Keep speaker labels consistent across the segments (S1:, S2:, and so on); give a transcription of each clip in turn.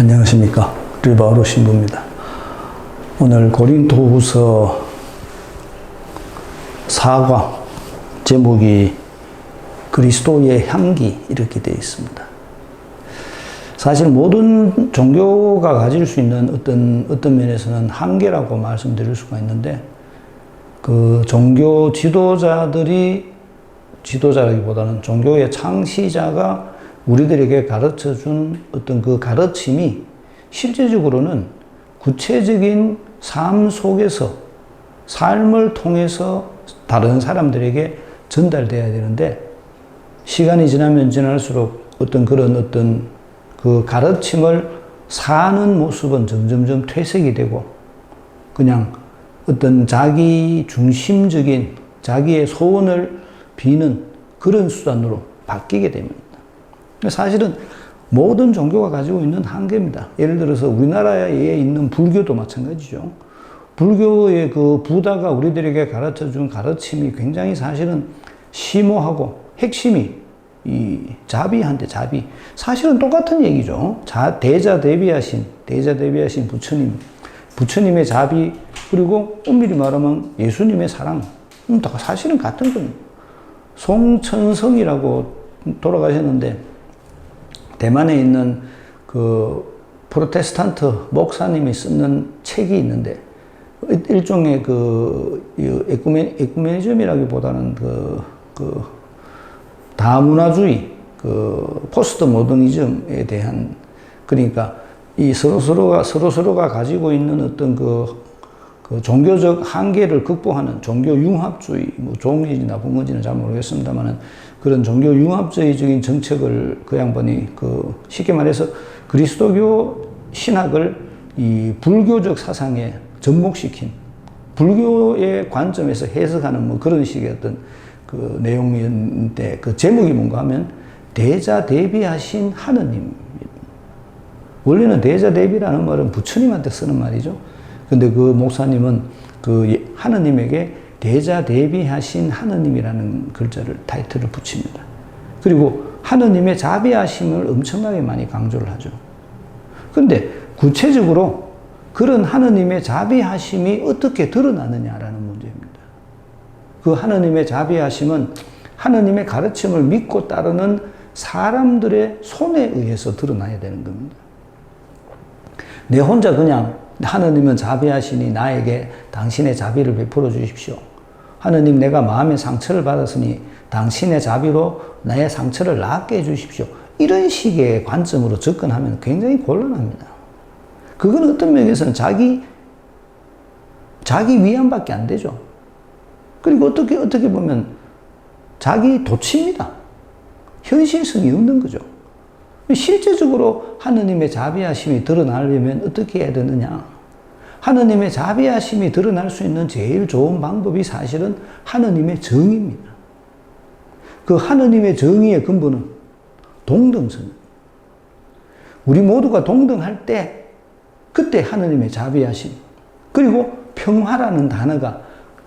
S1: 안녕하십니까. 르바오로 신부입니다. 오늘 고린도후서 4과 제목이 그리스도의 향기 이렇게 되어 있습니다. 사실 모든 종교가 가질 수 있는 어떤 면에서는 한계라고 말씀드릴 수가 있는데, 그 종교 지도자라기보다는 종교의 창시자가 우리들에게 가르쳐 준 어떤 그 가르침이 실제적으로는 구체적인 삶 속에서, 삶을 통해서 다른 사람들에게 전달돼야 되는데, 시간이 지나면 지날수록 어떤 그 가르침을 사는 모습은 점점점 퇴색이 되고, 그냥 어떤 자기 중심적인 자기의 소원을 비는 그런 수단으로 바뀌게 됩니다. 사실은 모든 종교가 가지고 있는 한계입니다. 예를 들어서 우리나라에 있는 불교도 마찬가지죠. 불교의 그 부다가 우리들에게 가르쳐 준 가르침이 굉장히 사실은 심오하고 핵심이 이 자비한데, 자비. 사실은 똑같은 얘기죠. 대자 대비하신 부처님의 자비, 그리고 엄밀히 말하면 예수님의 사랑. 사실은 같은 겁니다. 송천성이라고 돌아가셨는데, 대만에 있는 그 프로테스탄트 목사님이 쓰는 책이 있는데, 일종의 에쿠메니즘이라기보다는 다문화주의, 포스트 모더니즘에 대한, 그러니까 이 서로가 가지고 있는 어떤 그 종교적 한계를 극복하는 종교 융합주의, 좋은 건지 나쁜 건지는 잘 모르겠습니다만은, 그런 종교 융합주의적인 정책을 그 양반이 쉽게 말해서 그리스도교 신학을 이 불교적 사상에 접목시킨, 불교의 관점에서 해석하는 그런 식의 어떤 그 내용인데, 그 제목이 뭔가 하면 대자 대비하신 하느님. 원래는 대자 대비라는 말은 부처님한테 쓰는 말이죠. 근데 그 목사님은 그 하느님에게 대자 대비하신 하느님이라는 글자를, 타이틀을 붙입니다. 그리고 하느님의 자비하심을 엄청나게 많이 강조를 하죠. 근데 구체적으로 그런 하느님의 자비하심이 어떻게 드러나느냐라는 문제입니다. 그 하느님의 자비하심은 하느님의 가르침을 믿고 따르는 사람들의 손에 의해서 드러나야 되는 겁니다. 내 혼자 그냥 하느님은 자비하시니 나에게 당신의 자비를 베풀어 주십시오. 하느님, 내가 마음의 상처를 받았으니 당신의 자비로 나의 상처를 낫게 해주십시오. 이런 식의 관점으로 접근하면 굉장히 곤란합니다. 그건 어떤 면에서는 자기 위안밖에 안 되죠. 그리고 어떻게 보면 자기 도취입니다. 현실성이 없는 거죠. 실제적으로 하느님의 자비하심이 드러나려면 어떻게 해야 되느냐? 하느님의 자비하심이 드러날 수 있는 제일 좋은 방법이 사실은 하느님의 정의입니다. 그 하느님의 정의의 근본은 동등선. 우리 모두가 동등할 때, 그때 하느님의 자비하심, 그리고 평화라는 단어가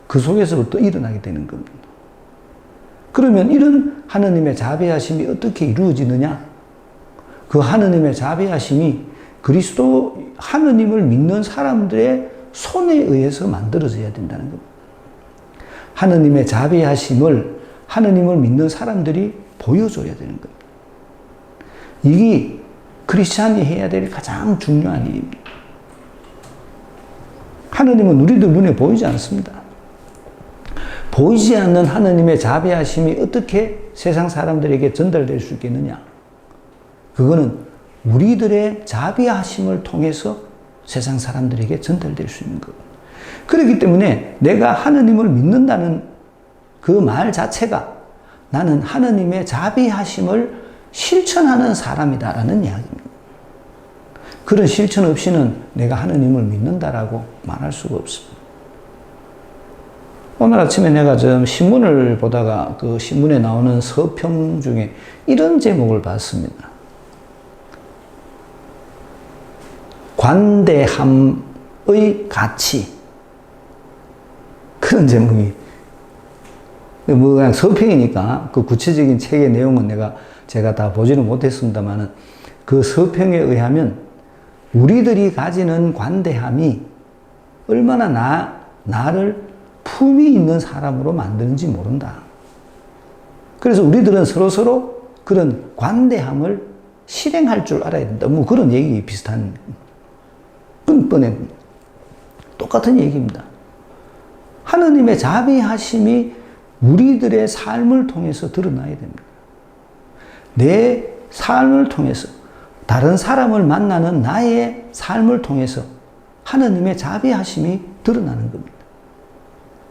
S1: 그 속에서부터 일어나게 되는 겁니다. 그러면 이런 하느님의 자비하심이 어떻게 이루어지느냐? 그 하느님의 자비하심이 그리스도 하느님을 믿는 사람들의 손에 의해서 만들어져야 된다는 겁니다. 하느님의 자비하심을 하느님을 믿는 사람들이 보여줘야 되는 겁니다. 이게 크리스찬이 해야 될 가장 중요한 일입니다. 하느님은 우리들 눈에 보이지 않습니다. 보이지 않는 하느님의 자비하심이 어떻게 세상 사람들에게 전달될 수 있겠느냐? 그거는 우리들의 자비하심을 통해서 세상 사람들에게 전달될 수 있는 것. 그렇기 때문에 내가 하느님을 믿는다는 그 말 자체가 나는 하느님의 자비하심을 실천하는 사람이다라는 이야기입니다. 그런 실천 없이는 내가 하느님을 믿는다라고 말할 수가 없습니다. 오늘 아침에 내가 좀 신문을 보다가 그 신문에 나오는 서평 중에 이런 제목을 봤습니다. 관대함의 가치. 그런 제목이. 그냥 서평이니까 그 구체적인 책의 내용은 제가 다 보지는 못했습니다만은, 그 서평에 의하면 우리들이 가지는 관대함이 얼마나 나를 품위 있는 사람으로 만드는지 모른다. 그래서 우리들은 서로서로 그런 관대함을 실행할 줄 알아야 된다. 뭐 그런 얘기 비슷한, 뻔뻔해. 똑같은 얘기입니다. 하느님의 자비하심이 우리들의 삶을 통해서 드러나야 됩니다. 내 삶을 통해서, 다른 사람을 만나는 나의 삶을 통해서 하느님의 자비하심이 드러나는 겁니다.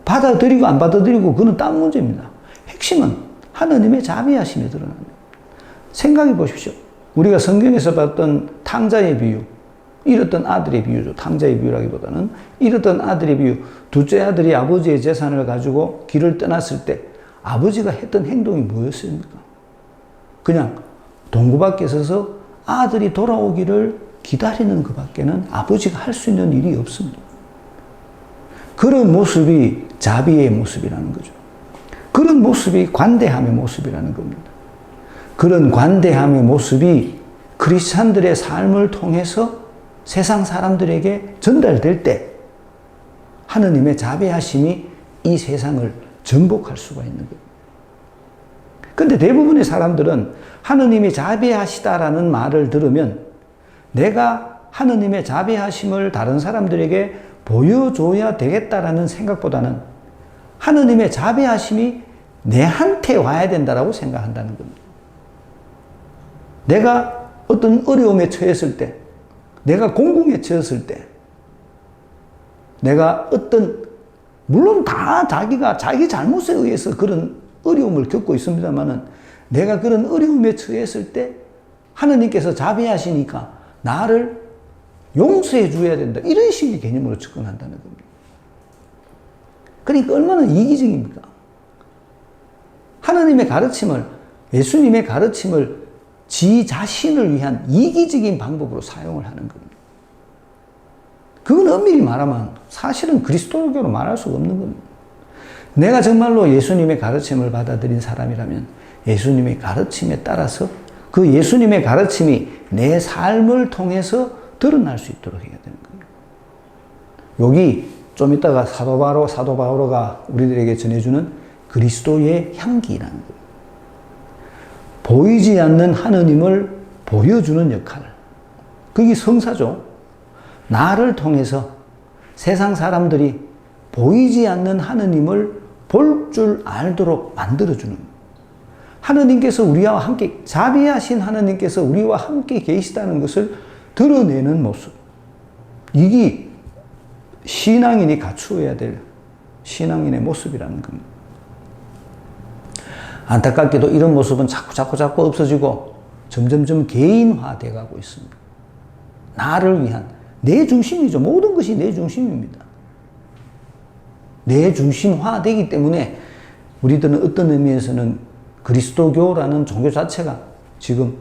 S1: 받아들이고 안 받아들이고 그건 딴 문제입니다. 핵심은 하느님의 자비하심이 드러납니다. 생각해 보십시오. 우리가 성경에서 봤던 탕자의 비유, 잃었던 아들의 비유죠. 탕자의 비유라기보다는 잃었던 아들의 비유. 둘째 아들이 아버지의 재산을 가지고 길을 떠났을 때 아버지가 했던 행동이 뭐였습니까? 그냥 동구 밖에 서서 아들이 돌아오기를 기다리는 것 밖에는 아버지가 할 수 있는 일이 없습니다. 그런 모습이 자비의 모습이라는 거죠. 그런 모습이 관대함의 모습이라는 겁니다. 그런 관대함의 모습이 크리스찬들의 삶을 통해서 세상 사람들에게 전달될 때 하느님의 자비하심이 이 세상을 정복할 수가 있는 거예요. 그런데 대부분의 사람들은 하느님이 자비하시다라는 말을 들으면 내가 하느님의 자비하심을 다른 사람들에게 보여줘야 되겠다라는 생각보다는 하느님의 자비하심이 내한테 와야 된다라고 생각한다는 겁니다. 내가 어떤 어려움에 처했을 때, 내가 공궁에 처했을 때, 내가 물론 다 자기가 자기 잘못에 의해서 그런 어려움을 겪고 있습니다만은 내가 그런 어려움에 처했을 때 하느님께서 자비하시니까 나를 용서해 줘야 된다. 이런 식의 개념으로 접근한다는 겁니다. 그러니까 얼마나 이기적입니까? 하느님의 가르침을, 예수님의 가르침을 지 자신을 위한 이기적인 방법으로 사용을 하는 겁니다. 그건 엄밀히 말하면 사실은 그리스도교로 말할 수가 없는 겁니다. 내가 정말로 예수님의 가르침을 받아들인 사람이라면 예수님의 가르침에 따라서 그 예수님의 가르침이 내 삶을 통해서 드러날 수 있도록 해야 되는 겁니다. 여기 좀 이따가 사도 바오로가 우리들에게 전해주는 그리스도의 향기라는 거예요. 보이지 않는 하느님을 보여주는 역할. 그게 성사죠. 나를 통해서 세상 사람들이 보이지 않는 하느님을 볼 줄 알도록 만들어주는 거예요. 하느님께서 우리와 함께, 자비하신 하느님께서 우리와 함께 계시다는 것을 드러내는 모습. 이게 신앙인이 갖추어야 될 신앙인의 모습이라는 겁니다. 안타깝게도 이런 모습은 자꾸 없어지고 점점점 개인화돼 가고 있습니다. 나를 위한, 내 중심이죠. 모든 것이 내 중심입니다. 내 중심화되기 때문에 우리들은 어떤 의미에서는 그리스도교라는 종교 자체가 지금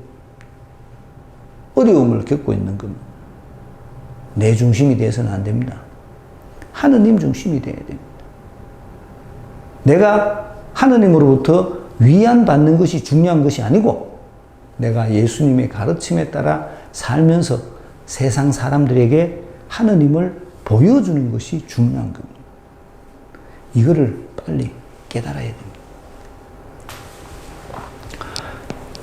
S1: 어려움을 겪고 있는 겁니다. 내 중심이 되어서는 안 됩니다. 하느님 중심이 되어야 됩니다. 내가 하느님으로부터 위안받는 것이 중요한 것이 아니고 내가 예수님의 가르침에 따라 살면서 세상 사람들에게 하느님을 보여주는 것이 중요한 겁니다. 이거를 빨리 깨달아야 됩니다.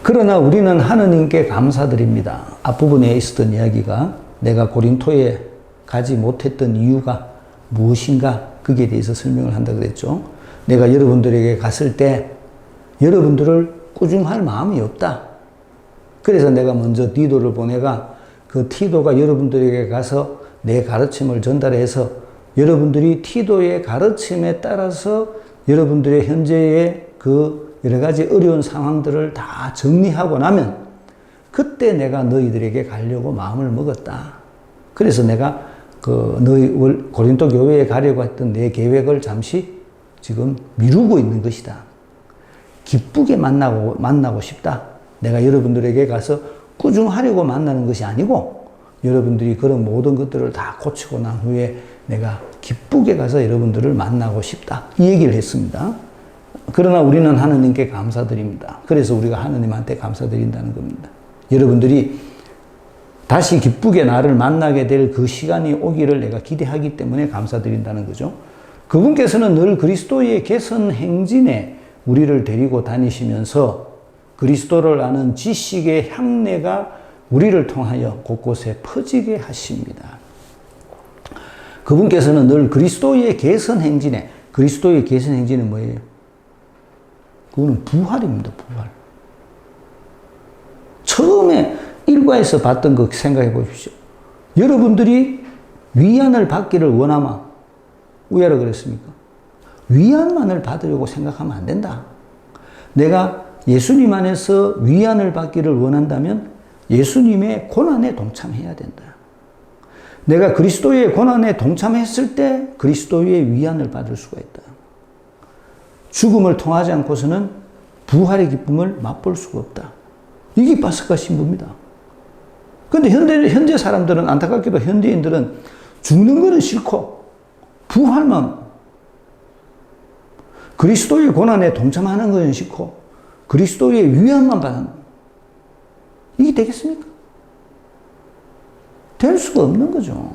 S1: 그러나 우리는 하느님께 감사드립니다. 앞부분에 있었던 이야기가 내가 고린토에 가지 못했던 이유가 무엇인가 거기에 대해서 설명을 한다 그랬죠. 내가 여러분들에게 갔을 때 여러분들을 꾸중할 마음이 없다. 그래서 내가 먼저 디도를 보내가 그 티도가 여러분들에게 가서 내 가르침을 전달해서 여러분들이 티도의 가르침에 따라서 여러분들의 현재의 그 여러 가지 어려운 상황들을 다 정리하고 나면 그때 내가 너희들에게 가려고 마음을 먹었다. 그래서 내가 너희 고린도 교회에 가려고 했던 내 계획을 잠시 지금 미루고 있는 것이다. 기쁘게 만나고 싶다. 내가 여러분들에게 가서 꾸중하려고 만나는 것이 아니고 여러분들이 그런 모든 것들을 다 고치고 난 후에 내가 기쁘게 가서 여러분들을 만나고 싶다. 이 얘기를 했습니다. 그러나 우리는 하느님께 감사드립니다. 그래서 우리가 하느님한테 감사드린다는 겁니다. 여러분들이 다시 기쁘게 나를 만나게 될 그 시간이 오기를 내가 기대하기 때문에 감사드린다는 거죠. 그분께서는 늘 그리스도의 개선 행진에 우리를 데리고 다니시면서 그리스도를 아는 지식의 향내가 우리를 통하여 곳곳에 퍼지게 하십니다. 그분께서는 늘 그리스도의 개선 행진에, 그리스도의 개선 행진은 뭐예요? 그거는 부활입니다, 부활. 처음에 일과에서 봤던 거 생각해 보십시오. 여러분들이 위안을 받기를 원하마. 왜라 그랬습니까? 위안만을 받으려고 생각하면 안 된다. 내가 예수님 안에서 위안을 받기를 원한다면 예수님의 고난에 동참해야 된다. 내가 그리스도의 고난에 동참했을 때 그리스도의 위안을 받을 수가 있다. 죽음을 통하지 않고서는 부활의 기쁨을 맛볼 수가 없다. 이게 파스카 신부입니다. 그런데 현재 사람들은, 안타깝게도 현대인들은 죽는 거는 싫고 부활만, 그리스도의 고난에 동참하는 것은 싫고 그리스도의 위안만 받는, 이게 되겠습니까? 될 수가 없는 거죠.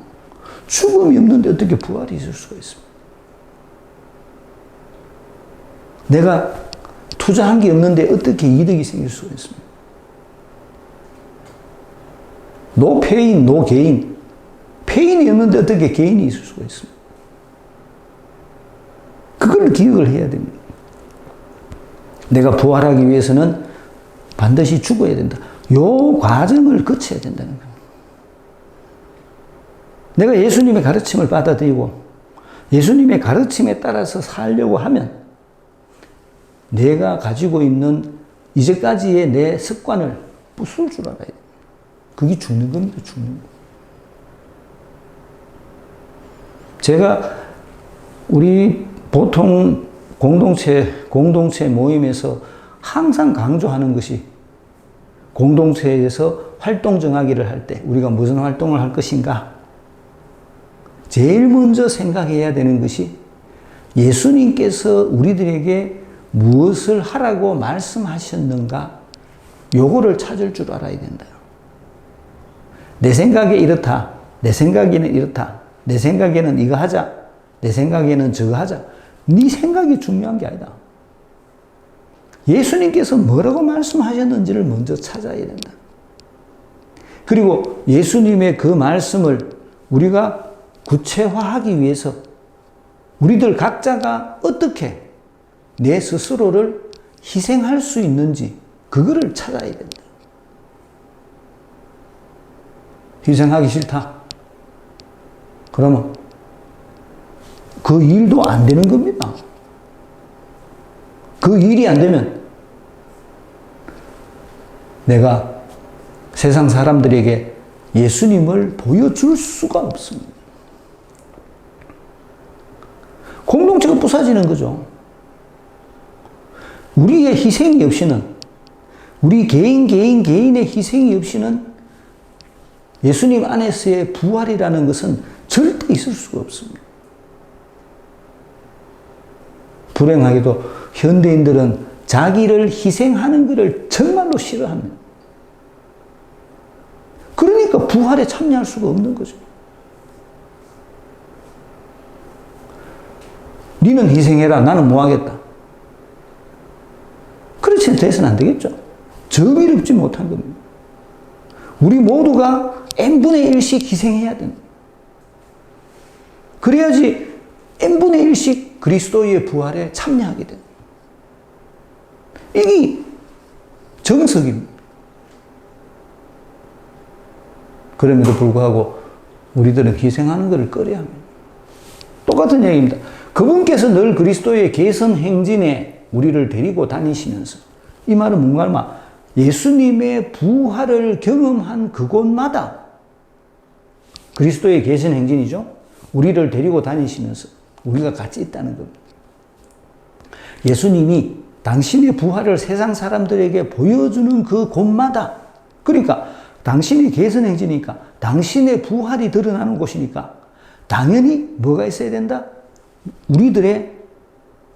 S1: 죽음이 없는데 어떻게 부활이 있을 수가 있습니까? 내가 투자한 게 없는데 어떻게 이득이 생길 수가 있습니까? 노 페인, 노 게인. 페인이 없는데 어떻게 게인이 있을 수가 있습니까? 그걸 기억을 해야 됩니다. 내가 부활하기 위해서는 반드시 죽어야 된다. 요 과정을 거쳐야 된다는 겁니다. 내가 예수님의 가르침을 받아들이고 예수님의 가르침에 따라서 살려고 하면 내가 가지고 있는 이제까지의 내 습관을 부술 줄 알아야 돼요. 그게 죽는 겁니다, 죽는 거. 제가 우리 보통 공동체 모임에서 항상 강조하는 것이, 공동체에서 활동 정하기를 할 때 우리가 무슨 활동을 할 것인가? 제일 먼저 생각해야 되는 것이 예수님께서 우리들에게 무엇을 하라고 말씀하셨는가? 요거를 찾을 줄 알아야 된다. 내 생각에 이렇다. 내 생각에는 이렇다. 내 생각에는 이거 하자. 내 생각에는 저거 하자. 네 생각이 중요한 게 아니다. 예수님께서 뭐라고 말씀하셨는지를 먼저 찾아야 된다. 그리고 예수님의 그 말씀을 우리가 구체화하기 위해서 우리들 각자가 어떻게 내 스스로를 희생할 수 있는지 그거를 찾아야 된다. 희생하기 싫다. 그러면 그 일도 안 되는 겁니다. 그 일이 안 되면 내가 세상 사람들에게 예수님을 보여줄 수가 없습니다. 공동체가 부서지는 거죠. 우리의 희생이 없이는, 우리 개인의 희생이 없이는 예수님 안에서의 부활이라는 것은 절대 있을 수가 없습니다. 불행하게도 현대인들은 자기를 희생하는 것을 정말로 싫어합니다. 그러니까 부활에 참여할 수가 없는 거죠. 니는 희생해라. 나는 뭐 하겠다. 그렇지 돼서는 안 되겠죠. 정의롭지 못한 겁니다. 우리 모두가 n분의 1씩 희생해야 됩니다. 그래야지 n분의 1씩 그리스도의 부활에 참여하게 됩니다. 이게 정석입니다. 그럼에도 불구하고 우리들은 희생하는 것을 꺼려야 합니다. 똑같은 얘기입니다. 그분께서 늘 그리스도의 개선 행진에 우리를 데리고 다니시면서, 이 말은 뭔가 말마 예수님의 부활을 경험한 그곳마다 그리스도의 개선 행진이죠. 우리를 데리고 다니시면서 우리가 같이 있다는 겁니다. 예수님이 당신의 부활을 세상 사람들에게 보여주는 그 곳마다, 그러니까 당신의 개선 행진이니까 당신의 부활이 드러나는 곳이니까 당연히 뭐가 있어야 된다? 우리들의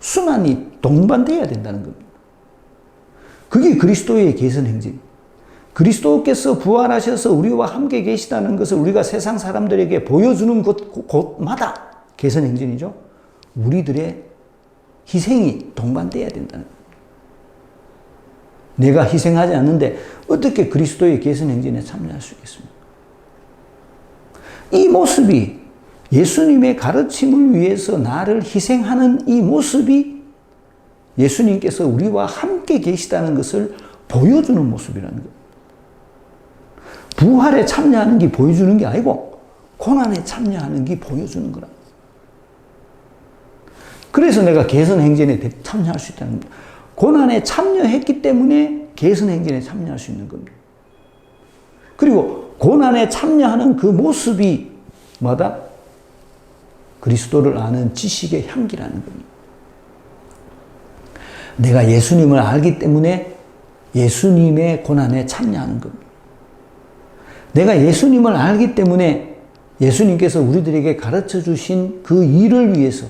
S1: 순환이 동반돼야 된다는 겁니다. 그게 그리스도의 개선 행진. 그리스도께서 부활하셔서 우리와 함께 계시다는 것을 우리가 세상 사람들에게 보여주는 곳마다 개선행진이죠. 우리들의 희생이 동반돼야 된다는 거예요. 내가 희생하지 않는데 어떻게 그리스도의 개선행진에 참여할 수 있겠습니까? 이 모습이 예수님의 가르침을 위해서 나를 희생하는 이 모습이 예수님께서 우리와 함께 계시다는 것을 보여주는 모습이라는 거예요. 부활에 참여하는 게 보여주는 게 아니고 고난에 참여하는 게 보여주는 거라. 그래서 내가 개선행진에 참여할 수 있다는 겁니다. 고난에 참여했기 때문에 개선행진에 참여할 수 있는 겁니다. 그리고 고난에 참여하는 그 모습이 뭐다? 그리스도를 아는 지식의 향기라는 겁니다. 내가 예수님을 알기 때문에 예수님의 고난에 참여하는 겁니다. 내가 예수님을 알기 때문에 예수님께서 우리들에게 가르쳐 주신 그 일을 위해서,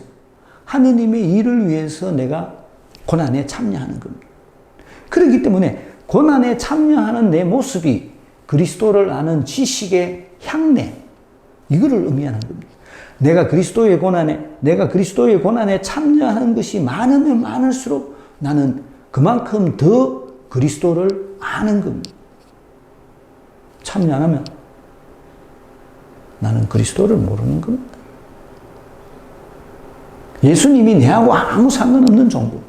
S1: 하느님의 일을 위해서 내가 고난에 참여하는 겁니다. 그렇기 때문에 고난에 참여하는 내 모습이 그리스도를 아는 지식의 향내, 이거를 의미하는 겁니다. 내가 그리스도의 고난에 참여하는 것이 많으면 많을수록 나는 그만큼 더 그리스도를 아는 겁니다. 참여 안 하면 나는 그리스도를 모르는 겁니다. 예수님이 내하고 아무 상관없는 정도.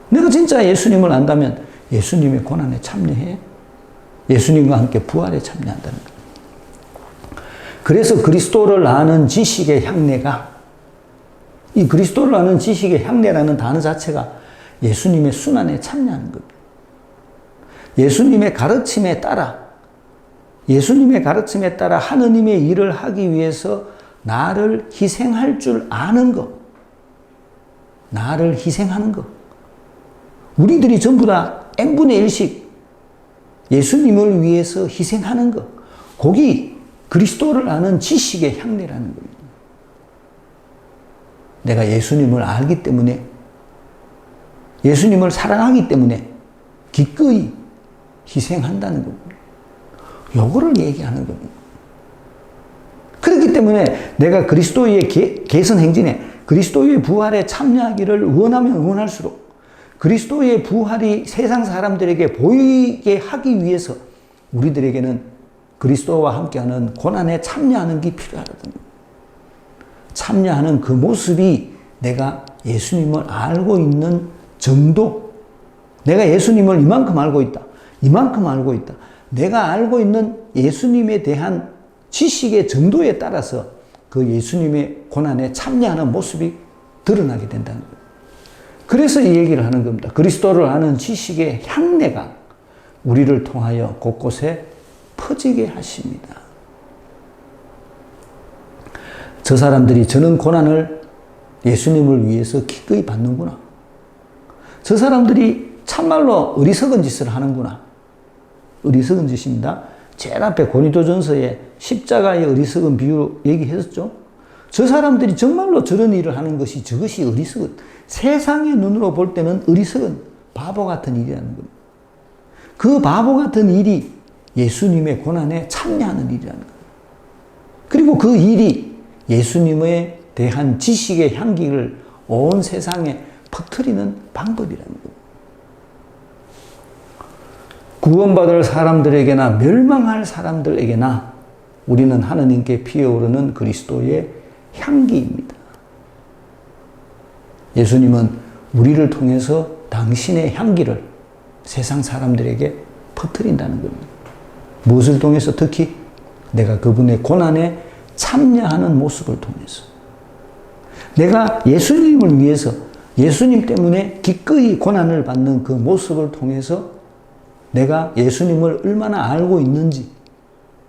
S1: 내가 진짜 예수님을 안다면 예수님의 고난에 참여해. 예수님과 함께 부활에 참여한다는 거예요. 그래서 그리스도를 아는 지식의 향내가, 이 그리스도를 아는 지식의 향내라는 단어 자체가 예수님의 순환에 참여하는 겁니다. 예수님의 가르침에 따라 하느님의 일을 하기 위해서 나를 희생할 줄 아는 것, 나를 희생하는 것. 우리들이 전부 다 n분의 1씩 예수님을 위해서 희생하는 것. 거기 그리스도를 아는 지식의 향내라는 겁니다. 내가 예수님을 알기 때문에, 예수님을 사랑하기 때문에 기꺼이 희생한다는 겁니다. 요거를 얘기하는 겁니다. 그렇기 때문에 내가 그리스도의 개선 행진에, 그리스도의 부활에 참여하기를 원하면 원할수록 그리스도의 부활이 세상 사람들에게 보이게 하기 위해서 우리들에게는 그리스도와 함께하는 고난에 참여하는 게 필요하거든요. 참여하는 그 모습이 내가 예수님을 알고 있는 정도, 내가 예수님을 이만큼 알고 있다. 내가 알고 있는 예수님에 대한 지식의 정도에 따라서 그 예수님의 고난에 참여하는 모습이 드러나게 된다는 거예요. 그래서 이 얘기를 하는 겁니다. 그리스도를 아는 지식의 향내가 우리를 통하여 곳곳에 퍼지게 하십니다. 저 사람들이 저는 고난을 예수님을 위해서 기꺼이 받는구나. 저 사람들이 참말로 어리석은 짓을 하는구나. 어리석은 짓입니다. 제일 앞에 고린도전서에 십자가의 어리석은 비유 얘기했었죠. 저 사람들이 정말로 저런 일을 하는 것이 저것이 어리석은, 세상의 눈으로 볼 때는 어리석은 바보 같은 일이라는 겁니다. 그 바보 같은 일이 예수님의 고난에 참여하는 일이라는 거예요. 그리고 그 일이 예수님에 대한 지식의 향기를 온 세상에 퍼뜨리는 방법이라는 거예요. 구원받을 사람들에게나 멸망할 사람들에게나 우리는 하느님께 피어오르는 그리스도의 향기입니다. 예수님은 우리를 통해서 당신의 향기를 세상 사람들에게 퍼뜨린다는 겁니다. 무엇을 통해서? 특히 내가 그분의 고난에 참여하는 모습을 통해서, 내가 예수님을 위해서, 예수님 때문에 기꺼이 고난을 받는 그 모습을 통해서 내가 예수님을 얼마나 알고 있는지,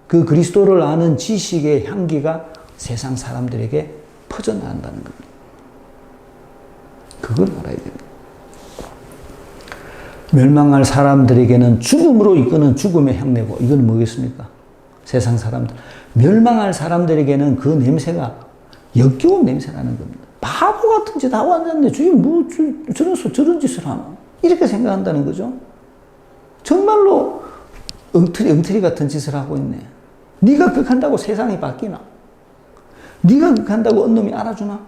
S1: 그 그리스도를 아는 지식의 향기가 세상 사람들에게 퍼져나간다는 겁니다. 그걸 알아야 됩니다. 멸망할 사람들에게는 죽음으로 이끄는 죽음의 향내고, 이건 뭐겠습니까? 세상 사람들. 멸망할 사람들에게는 그 냄새가 역겨운 냄새라는 겁니다. 바보 같은 짓 하고 앉았네. 저게 뭐 저런 짓을 하나? 이렇게 생각한다는 거죠. 정말로 엉터리 같은 짓을 하고 있네. 네가 그렇게 한다고 세상이 바뀌나? 네가 그렇게 한다고 언놈이 알아주나?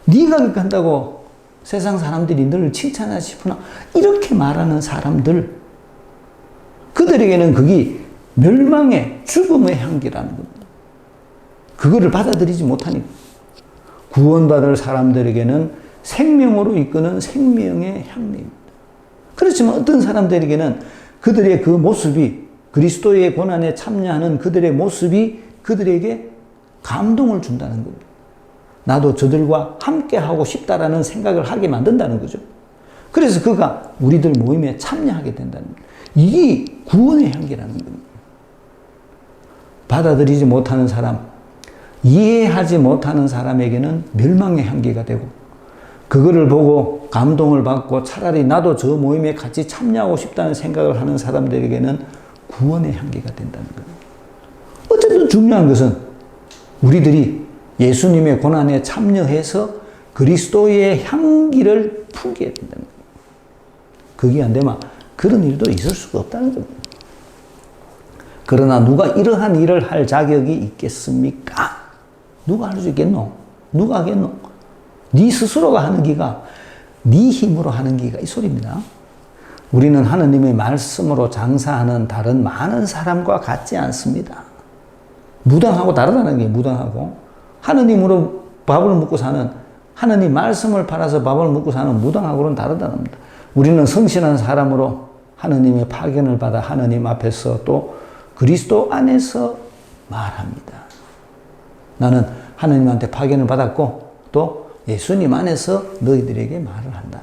S1: 네가 그렇게 한다고 세상 사람들이 너를 칭찬하고 싶으나? 이렇게 말하는 사람들, 그들에게는 그게 멸망의 죽음의 향기라는 겁니다. 그거를 받아들이지 못하니까. 구원받을 사람들에게는 생명으로 이끄는 생명의 향기입니다. 그렇지만 어떤 사람들에게는 그들의 그 모습이, 그리스도의 고난에 참여하는 그들의 모습이 그들에게 감동을 준다는 겁니다. 나도 저들과 함께 하고 싶다라는 생각을 하게 만든다는 거죠. 그래서 그가 우리들 모임에 참여하게 된다는 겁니다. 이게 구원의 향기라는 겁니다. 받아들이지 못하는 사람, 이해하지 못하는 사람에게는 멸망의 향기가 되고, 그거를 보고 감동을 받고 차라리 나도 저 모임에 같이 참여하고 싶다는 생각을 하는 사람들에게는 구원의 향기가 된다는 겁니다. 어쨌든 중요한 것은 우리들이 예수님의 고난에 참여해서 그리스도의 향기를 풍기게 된다는 겁니다. 그게 안 되면 그런 일도 있을 수가 없다는 겁니다. 그러나 누가 이러한 일을 할 자격이 있겠습니까? 누가 할 수 있겠노? 누가 하겠노? 네 스스로가 하는 기가, 네 힘으로 하는 기가 이 소리입니다. 우리는 하느님의 말씀으로 장사하는 다른 많은 사람과 같지 않습니다. 무당하고 다르다는 게 무당하고, 하느님으로 밥을 먹고 사는, 하느님 말씀을 팔아서 밥을 먹고 사는 무당하고는 다르다는 겁니다. 우리는 성실한 사람으로 하느님의 파견을 받아 하느님 앞에서 또 그리스도 안에서 말합니다. 나는 하느님한테 파견을 받았고 또 예수님 안에서 너희들에게 말을 한다.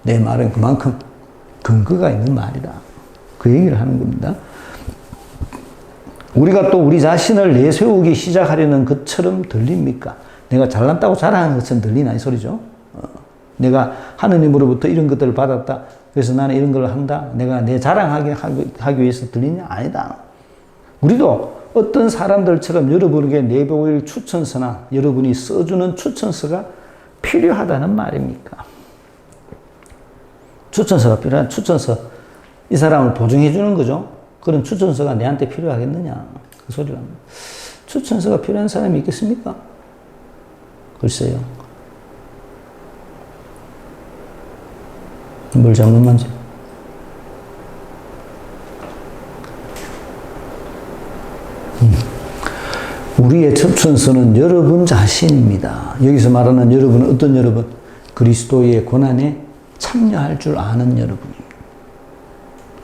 S1: 내 말은 그만큼 근거가 있는 말이다. 그 얘기를 하는 겁니다. 우리가 또 우리 자신을 내세우기 시작하려는 것처럼 들립니까? 내가 잘났다고 자랑하는 것처럼 들리나 이 소리죠. 내가 하느님으로부터 이런 것들을 받았다. 그래서 나는 이런 걸 한다. 내가 내 자랑하기 위해서 들리냐? 아니다. 우리도 어떤 사람들처럼 여러분에게 내보일 추천서나 여러분이 써주는 추천서가 필요하다는 말입니까? 추천서가 필요한 추천서. 이 사람을 보증해 주는 거죠. 그런 추천서가 내한테 필요하겠느냐? 그 소리를 합니다. 추천서가 필요한 사람이 있겠습니까? 글쎄요. 뭘 잘못 만져? 우리의 추천서는 여러분 자신입니다. 여기서 말하는 여러분은 어떤 여러분? 그리스도의 고난에 참여할 줄 아는 여러분입니다.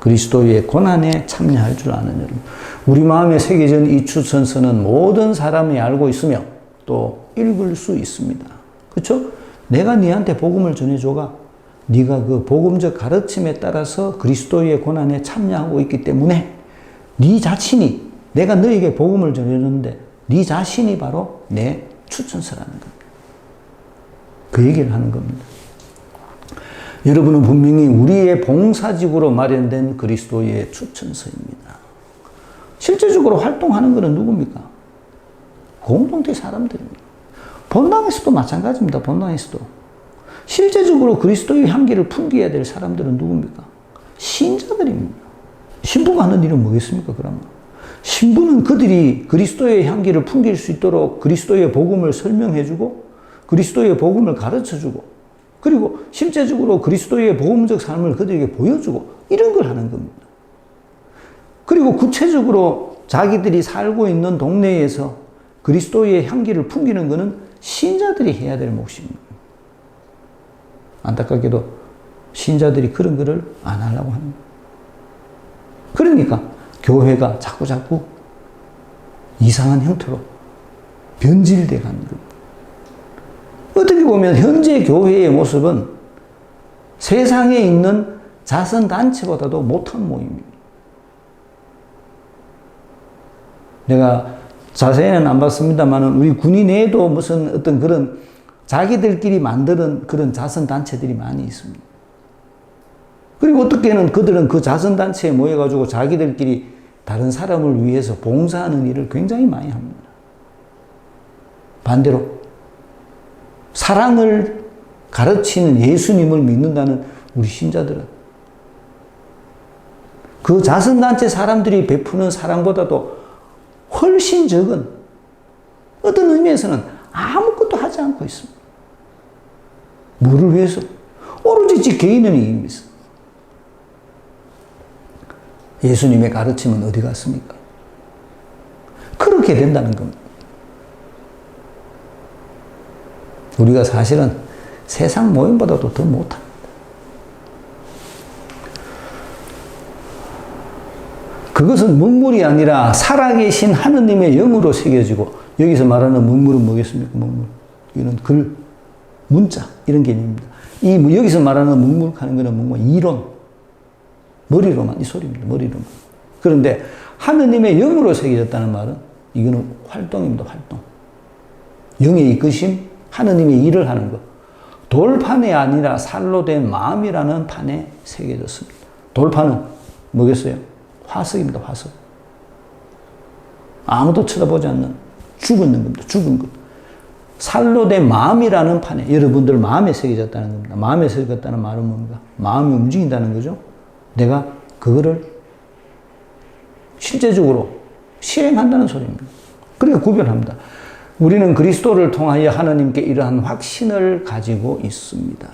S1: 그리스도의 고난에 참여할 줄 아는 여러분. 우리 마음에 새겨진 이 추천서는 모든 사람이 알고 있으며 또 읽을 수 있습니다. 그렇죠? 내가 네한테 복음을 전해줘가 네가 그 복음적 가르침에 따라서 그리스도의 고난에 참여하고 있기 때문에 네 자신이, 내가 너에게 복음을 전해줬는데 네 자신이 바로 내 추천서라는 겁니다. 그 얘기를 하는 겁니다. 여러분은 분명히 우리의 봉사직으로 마련된 그리스도의 추천서입니다. 실제적으로 활동하는 것은 누굽니까? 공동체 사람들입니다. 본당에서도 마찬가지입니다. 본당에서도. 실제적으로 그리스도의 향기를 풍겨야 될 사람들은 누굽니까? 신자들입니다. 신부가 하는 일은 뭐겠습니까, 그러면? 신부는 그들이 그리스도의 향기를 풍길 수 있도록 그리스도의 복음을 설명해주고 그리스도의 복음을 가르쳐주고 그리고 실제적으로 그리스도의 복음적 삶을 그들에게 보여주고 이런 걸 하는 겁니다. 그리고 구체적으로 자기들이 살고 있는 동네에서 그리스도의 향기를 풍기는 것은 신자들이 해야 될 몫입니다. 안타깝게도 신자들이 그런 거를 안 하려고 합니다. 그러니까 교회가 자꾸 이상한 형태로 변질돼 가는 겁니다. 어떻게 보면 현재 교회의 모습은 세상에 있는 자선단체보다도 못한 모임입니다. 내가 자세히는 안 봤습니다만 우리 군인에도 무슨 어떤 그런 자기들끼리 만드는 그런 자선단체들이 많이 있습니다. 그리고 어떻게는 그들은 그 자선단체에 모여가지고 자기들끼리 다른 사람을 위해서 봉사하는 일을 굉장히 많이 합니다. 반대로 사랑을 가르치는 예수님을 믿는다는 우리 신자들은 그 자선단체 사람들이 베푸는 사랑보다도 훨씬 적은, 어떤 의미에서는 아무것도 하지 않고 있습니다. 뭐를 위해서? 오로지 지 개인의 이익을 위해서. 예수님의 가르침은 어디 갔습니까? 그렇게 된다는 겁니다. 우리가 사실은 세상 모임보다도 더 못합니다. 그것은 문물이 아니라 살아계신 하느님의 영으로 새겨지고, 여기서 말하는 문물은 뭐겠습니까? 문물. 이런 글, 문자, 이런 개념입니다. 여기서 말하는 문물하는 것은 뭔가 이론, 머리로만, 이 소리입니다. 머리로만. 그런데 하느님의 영으로 새겨졌다는 말은 이거는 활동입니다. 활동. 영의 이끄심, 하느님의 일을 하는 것. 돌판이 아니라 살로 된 마음이라는 판에 새겨졌습니다. 돌판은 뭐겠어요? 화석입니다. 화석. 아무도 쳐다보지 않는 죽은 겁니다. 죽은 것. 살로 된 마음이라는 판에 여러분들 마음에 새겨졌다는 겁니다. 마음에 새겨졌다는 말은 뭡니까? 마음이 움직인다는 거죠. 내가 그거를 실제적으로 실행한다는 소리입니다. 그러니까 구별합니다. 우리는 그리스도를 통하여 하나님께 이러한 확신을 가지고 있습니다.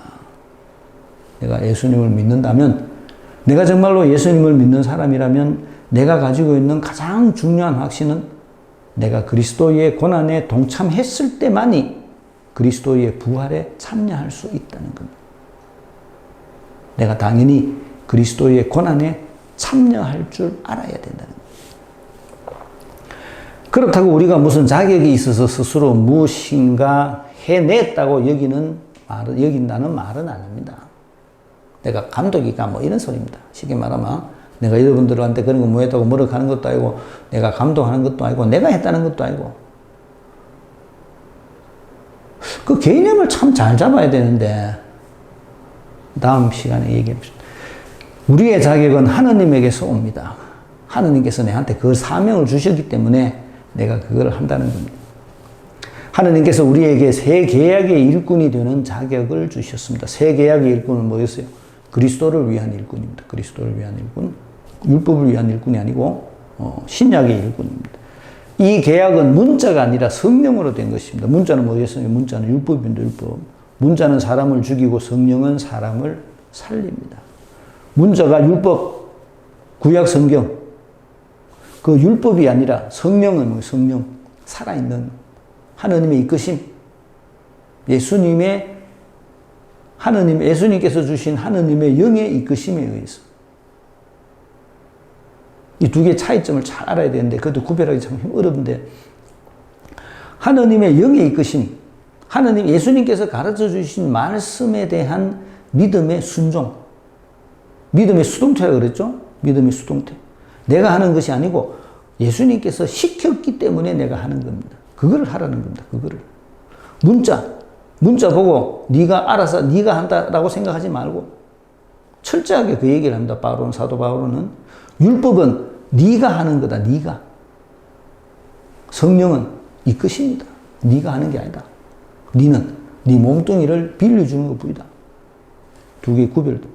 S1: 내가 예수님을 믿는다면, 내가 정말로 예수님을 믿는 사람이라면 내가 가지고 있는 가장 중요한 확신은 내가 그리스도의 고난에 동참했을 때만이 그리스도의 부활에 참여할 수 있다는 겁니다. 내가 당연히 그리스도의 고난에 참여할 줄 알아야 된다는 겁니다. 그렇다고 우리가 무슨 자격이 있어서 스스로 무엇인가 해냈다고 여긴다는 말은 아닙니다. 내가 감독이니까 뭐 이런 소리입니다. 쉽게 말하면 내가 여러분들한테 그런 거 뭐 했다고 뭐라고 하는 것도 아니고, 내가 감독하는 것도 아니고, 내가 했다는 것도 아니고. 그 개념을 참 잘 잡아야 되는데, 다음 시간에 얘기해 봅시다. 우리의 자격은 하느님에게서 옵니다. 하느님께서 내한테 그 사명을 주셨기 때문에 내가 그걸 한다는 겁니다. 하느님께서 우리에게 새 계약의 일꾼이 되는 자격을 주셨습니다. 새 계약의 일꾼은 뭐였어요? 그리스도를 위한 일꾼입니다. 그리스도를 위한 일꾼. 율법을 위한 일꾼이 아니고 신약의 일꾼입니다. 이 계약은 문자가 아니라 성령으로 된 것입니다. 문자는 뭐겠어요? 문자는 율법입니다. 율법. 문자는 사람을 죽이고 성령은 사람을 살립니다. 문자가 율법, 구약 성경. 그 율법이 아니라 성령은 뭐예요? 성령. 살아있는 하느님의 이끄심. 예수님께서 주신 하느님의 영의 이끄심에 의해서. 이 두 개의 차이점을 잘 알아야 되는데, 그것도 구별하기 참 어려운데, 하느님의 영의 이끄심, 예수님께서 가르쳐 주신 말씀에 대한 믿음의 순종, 믿음의 수동태라고 그랬죠? 믿음의 수동태. 내가 하는 것이 아니고 예수님께서 시켰기 때문에 내가 하는 겁니다. 그거를 하라는 겁니다. 그거를. 문자 보고 네가 알아서 네가 한다라고 생각하지 말고 철저하게 그 얘기를 합니다. 사도 바울은 율법은 네가 하는 거다. 네가. 성령은 이끄십니다. 네가 하는 게 아니다. 네는 네 몸뚱이를 빌려주는 것뿐이다. 두 개의 구별도.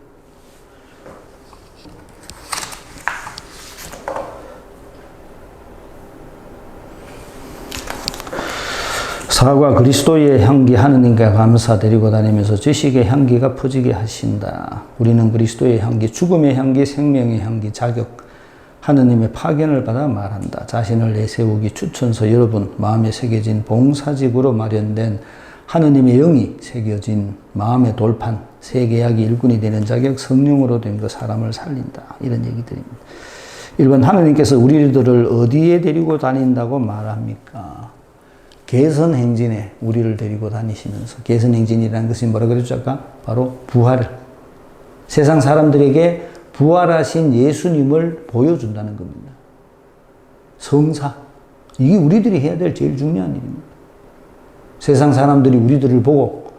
S1: 사과 그리스도의 향기 하느님께 감사 드리고 다니면서 지식의 향기가 퍼지게 하신다. 우리는 그리스도의 향기, 죽음의 향기, 생명의 향기, 자격, 하느님의 파견을 받아 말한다. 자신을 내세우기 추천서 여러분 마음에 새겨진 봉사직으로 마련된 하느님의 영이 새겨진 마음의 돌판, 새 계약의 일꾼이 되는 자격, 성령으로 된 그 사람을 살린다. 이런 얘기들입니다. 1번 하느님께서 우리들을 어디에 데리고 다닌다고 말합니까? 개선행진에 우리를 데리고 다니시면서, 개선행진이라는 것이 뭐라 그랬죠 아까? 바로 부활을, 세상 사람들에게 부활하신 예수님을 보여준다는 겁니다. 성사, 이게 우리들이 해야 될 제일 중요한 일입니다. 세상 사람들이 우리들을 보고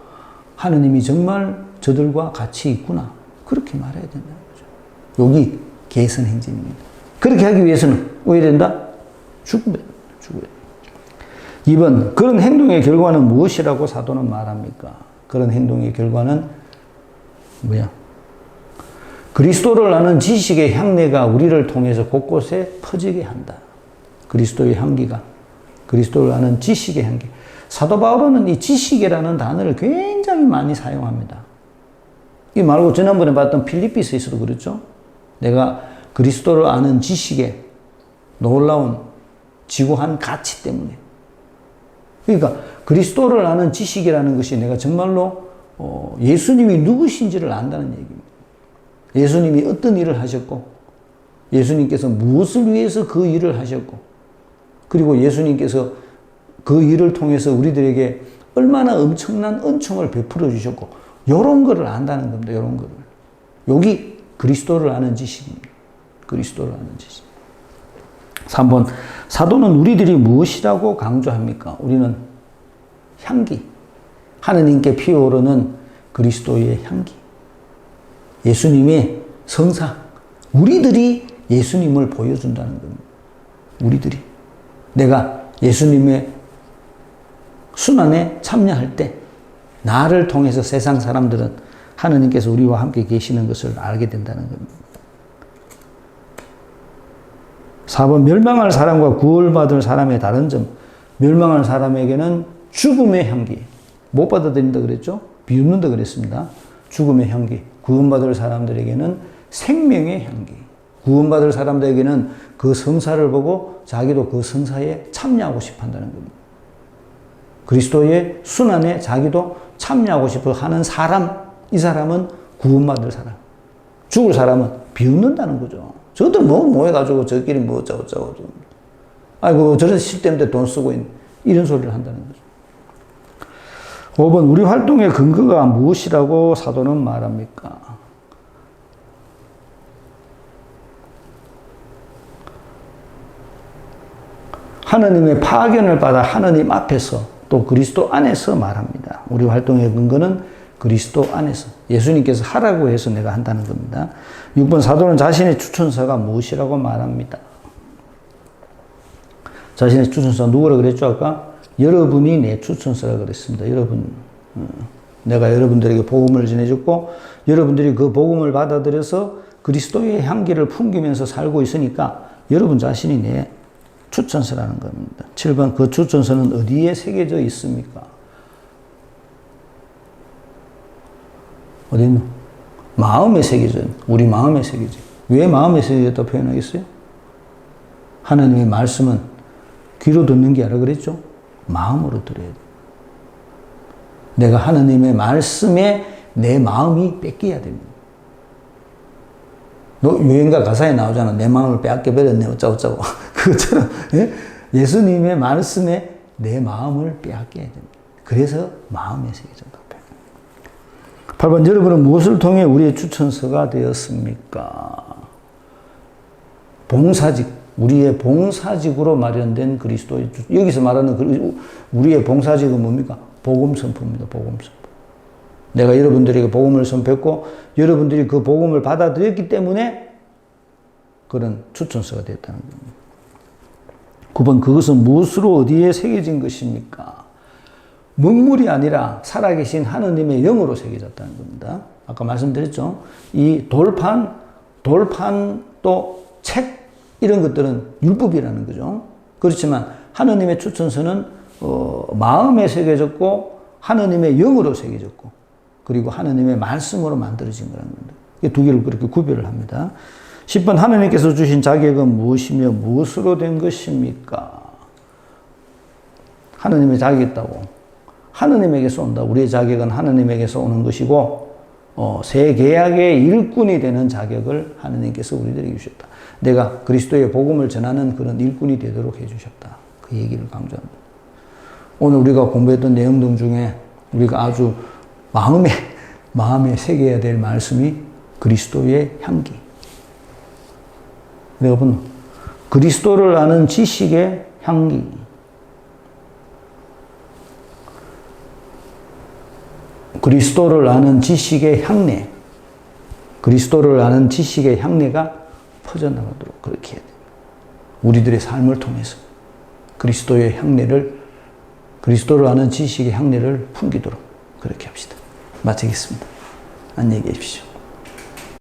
S1: 하느님이 정말 저들과 같이 있구나, 그렇게 말해야 된다는 거죠. 여기 개선행진입니다. 그렇게 하기 위해서는 어떻게 된다? 죽어야 된다. 2번, 그런 행동의 결과는 무엇이라고 사도는 말합니까? 그런 행동의 결과는 뭐야? 그리스도를 아는 지식의 향내가 우리를 통해서 곳곳에 퍼지게 한다. 그리스도의 향기가, 그리스도를 아는 지식의 향기. 사도 바울은 이 지식이라는 단어를 굉장히 많이 사용합니다. 이 말고 지난번에 봤던 필리피스에서도 그렇죠. 내가 그리스도를 아는 지식의 놀라운 지고한 가치 때문에. 그러니까 그리스도를 아는 지식이라는 것이 내가 정말로 예수님이 누구신지를 안다는 얘기입니다. 예수님이 어떤 일을 하셨고, 예수님께서 무엇을 위해서 그 일을 하셨고, 그리고 예수님께서 그 일을 통해서 우리들에게 얼마나 엄청난 은총을 베풀어 주셨고, 이런 거를 안다는 겁니다. 이런 거를. 여기 그리스도를 아는 지식입니다. 그리스도를 아는 지식. 3번, 사도는 우리들이 무엇이라고 강조합니까? 우리는 향기. 하느님께 피어오르는 그리스도의 향기. 예수님의 성사. 우리들이 예수님을 보여준다는 겁니다. 우리들이. 내가 예수님의 순환에 참여할 때 나를 통해서 세상 사람들은 하느님께서 우리와 함께 계시는 것을 알게 된다는 겁니다. 4번, 멸망할 사람과 구원받을 사람의 다른 점. 멸망할 사람에게는 죽음의 향기. 못 받아들인다 그랬죠? 비웃는다 그랬습니다. 죽음의 향기. 구원받을 사람들에게는 생명의 향기. 구원받을 사람들에게는 그 성사를 보고 자기도 그 성사에 참여하고 싶어 한다는 겁니다. 그리스도의 순환에 자기도 참여하고 싶어 하는 사람, 이 사람은 구원받을 사람. 죽을 사람은 비웃는다는 거죠. 저들 뭐 해가지고 저끼리 뭐 어쩌고. 아이고, 저런 쓸데없는데 돈 쓰고 있는, 이런 소리를 한다는 거죠. 5번, 우리 활동의 근거가 무엇이라고 사도는 말합니까? 하느님의 파견을 받아 하느님 앞에서 또 그리스도 안에서 말합니다. 우리 활동의 근거는 그리스도 안에서. 예수님께서 하라고 해서 내가 한다는 겁니다. 6번, 사도는 자신의 추천서가 무엇이라고 말합니다. 자신의 추천서 누구라 그랬죠 아까? 여러분이 내 추천서라 그랬습니다. 여러분, 내가 여러분들에게 복음을 전해줬고 여러분들이 그 복음을 받아들여서 그리스도의 향기를 풍기면서 살고 있으니까 여러분 자신이 내 추천서라는 겁니다. 7번, 그 추천서는 어디에 새겨져 있습니까? 어디 있노? 마음에 새겨져. 우리 마음에 새겨져. 왜 마음에 새겨졌다고 표현하겠어요? 하나님의 말씀은 귀로 듣는 게 아니라 그랬죠? 마음으로 들어야 돼. 내가 하나님의 말씀에 내 마음이 뺏겨야 됩니다. 유행가 가사에 나오잖아. 내 마음을 빼앗겨버렸네. 어쩌고. 그것처럼 예수님의 말씀에 내 마음을 빼앗겨야 됩니다. 그래서 마음에 새겨진다. 8번, 여러분은 무엇을 통해 우리의 추천서가 되었습니까? 봉사직, 우리의 봉사직으로 마련된 그리스도의 여기서 말하는 우리의 봉사직은 뭡니까? 복음 선포입니다. 복음 선포. 내가 여러분들에게 복음을 선포했고 여러분들이 그 복음을 받아들였기 때문에 그런 추천서가 됐다는 겁니다. 9번, 그것은 무엇으로 어디에 새겨진 것입니까? 먹물이 아니라 살아계신 하느님의 영으로 새겨졌다는 겁니다. 아까 말씀드렸죠. 이 돌판 또 책 이런 것들은 율법이라는 거죠. 그렇지만 하느님의 추천서는 마음에 새겨졌고 하느님의 영으로 새겨졌고 그리고 하느님의 말씀으로 만들어진 거라는 겁니다. 이 두 개를 그렇게 구별을 합니다. 10번, 하느님께서 주신 자격은 무엇이며 무엇으로 된 것입니까? 하느님의 자격이 있다고. 하느님에게서 온다. 우리의 자격은 하느님에게서 오는 것이고 새 계약의 일꾼이 되는 자격을 하느님께서 우리들에게 주셨다. 내가 그리스도의 복음을 전하는 그런 일꾼이 되도록 해주셨다. 그 얘기를 강조합니다. 오늘 우리가 공부했던 내용들 중에 우리가 아주 마음에 새겨야 될 말씀이 그리스도의 향기. 여러분, 그리스도를 아는 지식의 향기. 그리스도를 아는 지식의 향내. 그리스도를 아는 지식의 향내가 퍼져나가도록 그렇게 해야 됩니다. 우리들의 삶을 통해서 그리스도의 향내를, 그리스도를 아는 지식의 향내를 풍기도록 그렇게 합시다. 마치겠습니다. 안녕히 계십시오.